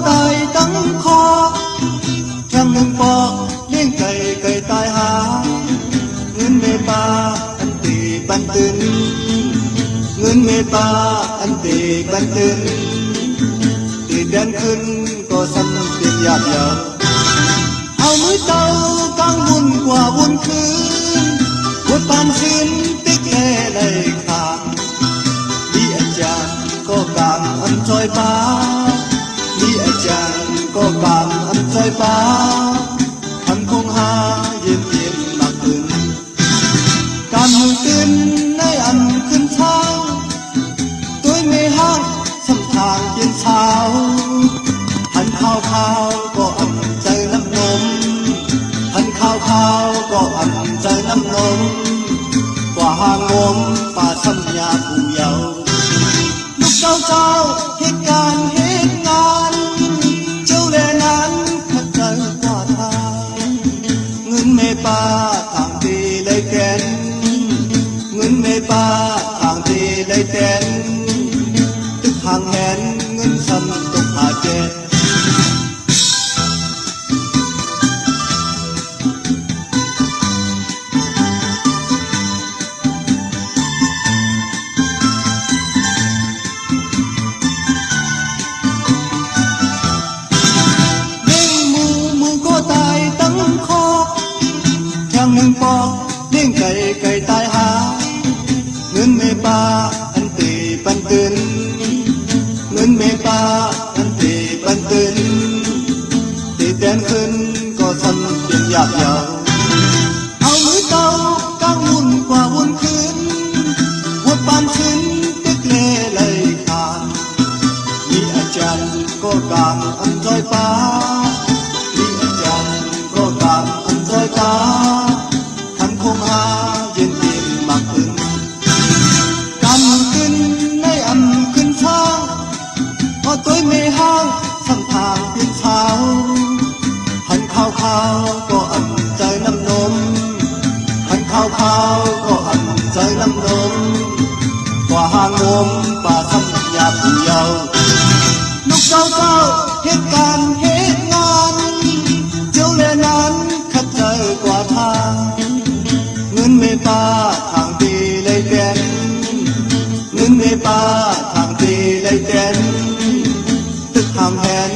ตายตั้งคอแข่งหนึ่งปอกเลี้ยงไก่ไก่ตายหาเงินเมปาอันตีบันตื่นเงินเมปาอันตีบันตื่นตีเดินขึ้นก็สั่นเตียงหยาบเยาเอามือเต้ากางวุ่นกว่าวุ่นคืนบทปานสิ้นติ๊กแค่ในขางมีอาจารย์ก็กางอันจอยป้ามีอาจารย์ก็กางอันจอยป้าทันคงหาเย็นเย็นมากขึ้นการมือตื่นในอันขึ้นเช้าตัวไม่ห้างสัมทางเย็นเช้าหันข้าวข้าวก็อันใจน้ำนมหันข้าวข้าวก็อันใจน้ำนมกว่าหางงมป่าสัญญาผู้เยาว์ลูกเจ้าเจ้าเหตุการณ์เหตุงานเจ้าแลนั้นขัดใจกว่าทางเงินเมปาทางตีเลยแกนเงินเมปาทางตีเลยแกนตึกห่างแหนเงินซ้ำตกหาเจ็ดหนึ่งปอกเลี้ยงไก่ไก่ตายหาเงินเมปาอันตีปันตื่นเงินเมปาอันตีปันตื่นตีแดนขึ้นก็สั่นเตียงหยาบเยาเอามือเต้ากางวุ่นกว่าวุ่นคืนหัวปานขึ้นตึกเล่เลยขาดมีอาจารย์ก็กางอันจอยป้ามีอาจารย์ก็กางอันจอยป้าคงหาเย็นเย็นมากขึ้นการขึ้นในอันขึ้นเช้าพอตัวไม่ห้างสัมทางเพียงเช้าหันข้าวข้าวก็อันใจน้ำนมหันข้าวข้าวก็อันใจน้ำนมกว่าหางงมป่าสัญญาผู้เยาว์ลูกเจ้าเจ้าเหตุการณ์เหตุงานเจ้าแลนั้นขัดใจกว่าทางเงินเมปาทางตีเลยแกนเงินเมปาทางตีเลยแกนตึกห่างแหน